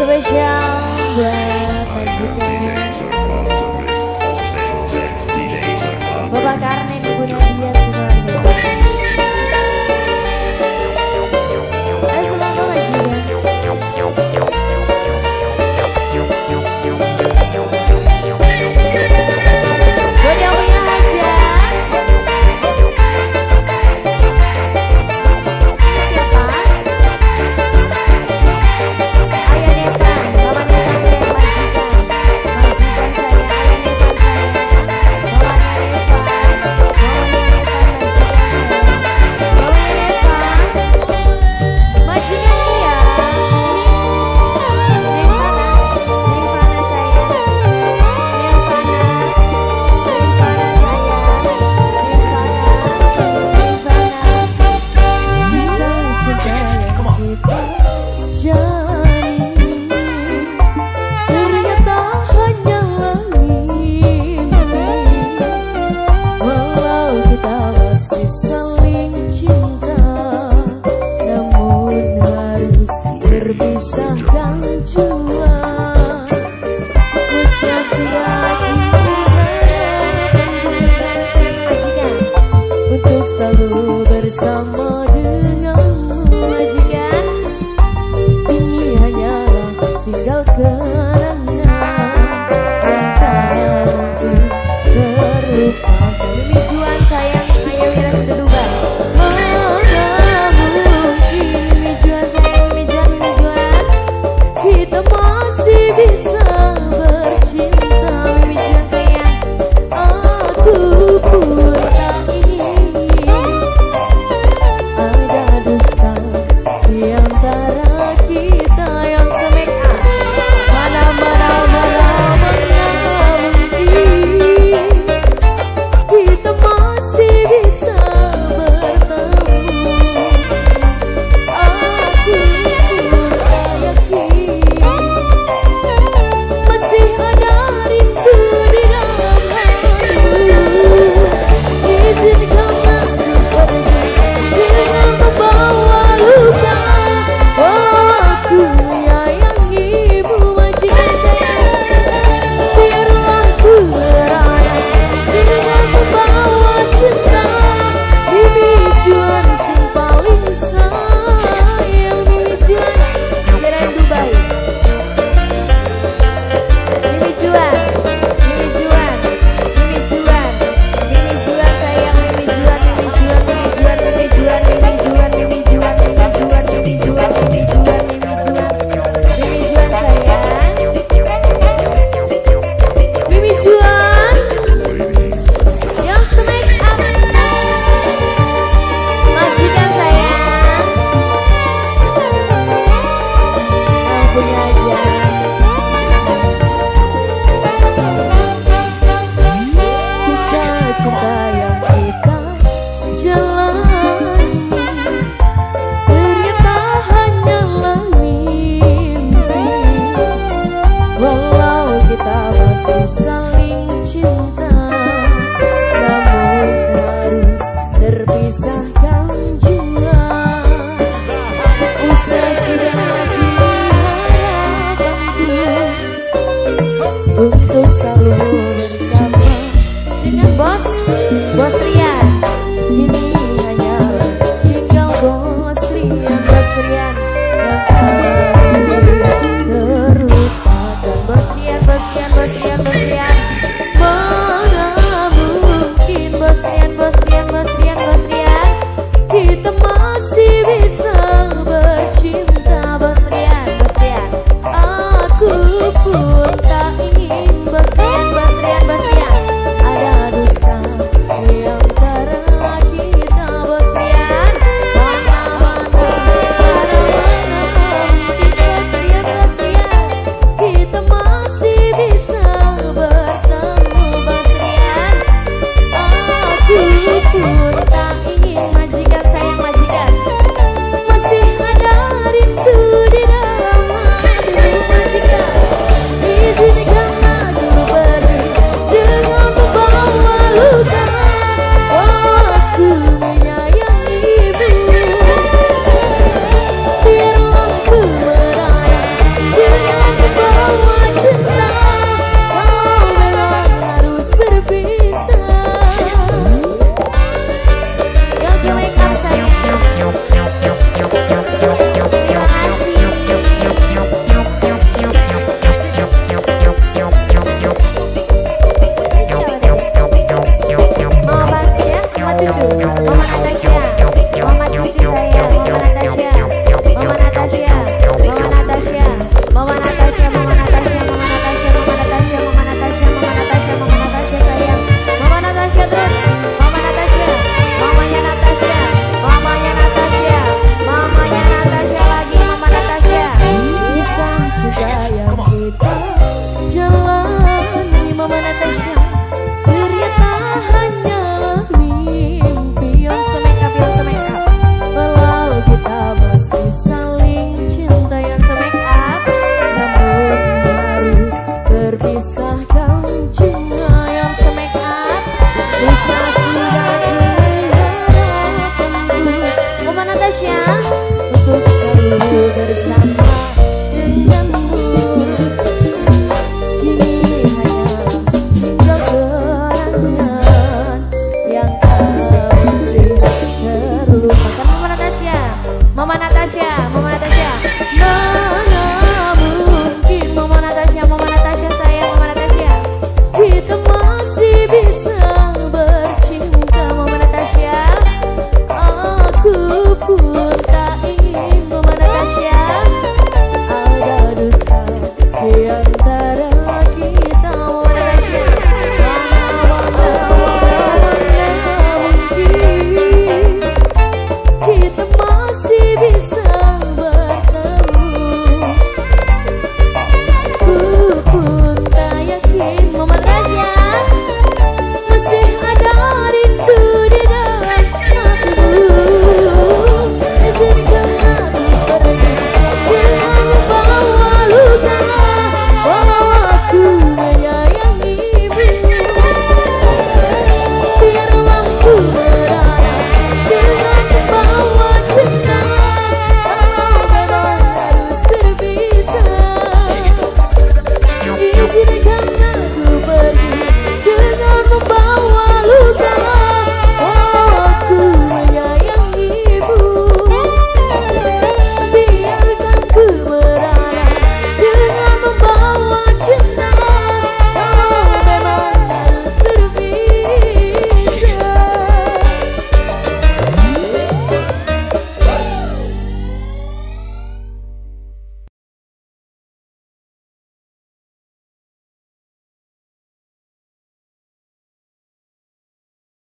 Spesial buat majikan Bapak Karnen, Ibu Nadia, semuanya. Ayo selalu majikan. Buat yang punya hajat. Siapa? Ayah Netan, Mama Netan saya majikan. Majikan saya, Ayah Netan saya. Mamanya Netan, Mamanya Netan majikan saya. Mamanya Netan, majikan saya. Neng Fana saya. Neng Fana saya. Neng Fana. Bisa cinta yang kita jalani ternyata hanyalah mimpi. Walau kita masih saling cinta, namun harus terpisahkan jua. Sia-sia majikan untuk selalu bersama denganmu majikan. Ini hanyalah tinggal kenangan yang tak mungkin terlupakan. Demi Juan sayang, ayo Wira Seduga. Mana mungkin Mimi Juan sayang, Mimi Juan kita masih bisa bercinta. Mimi Juan sayang, aku pun tak ingin ada dusta di antara kita yang semeka. Mana mungkin kita masih bisa bertemu. Aku pun tak yakin masih ada rindu di dalam hatimu. Izinkanlah ku pergi dengan membawa luka. Walau aku menyayangimu majikan sayang, biarlah ku berada dengan membawa cinta. Mimi Juan sing paling sayang, Mimi Juan Seran Dubai. Mimi Juan, Mimi Juan, Mimi Juan, Mimi Juan sayang, Mimi Juan, Mimi Juan, Mimi Juan, Mimi Juan, Mimi Juan, Mimi Juan, Mimi Juan, Mimi Juan, Mimi Juan, Mimi Juan, Mimi Juan sayang, Mimi Juan, yang smash up, majikan sayang, yang punya hajat. Kisah cinta yang kita jalani ternyata hanyalah mimpi. Walau kita masih saling cinta, namun harus terpisahkan jua. Usai sudah harapanku untuk selalu bersama dengan bos Rian. Ini hanyalah tinggal bos Rian yang tak terlupakan. Bos Rian. Mana mungkin bos Rian kita masih bisa bercinta. Bos Rian, aku pun tak ingin bos Rian. cucu, Mama Natasha, Mama cucu saya, Mama Natasha, Mama Natasha, Mama Natasha, Mama Natasha, Mama Natasha, Mama Natasha, Mama Natasha, Mama Natasha, Mama Natasha, Mama Natasha sayang, Mama Natasha terus, Mama Natasha, mamanya Natasha, mamanya Natasha, mamanya Natasha lagi, Mama Natasha. Bisa juga yang kita jalani, Mama Natasha. Ternyata hanyalah mimpi. Beyonce make up, Beyonce make up. Walau kita masih saling cinta, Beyonce make up, namun harus terpisahkan juga, Beyonce make up. Bisa sudah tentu, Mama Natasha untuk selalu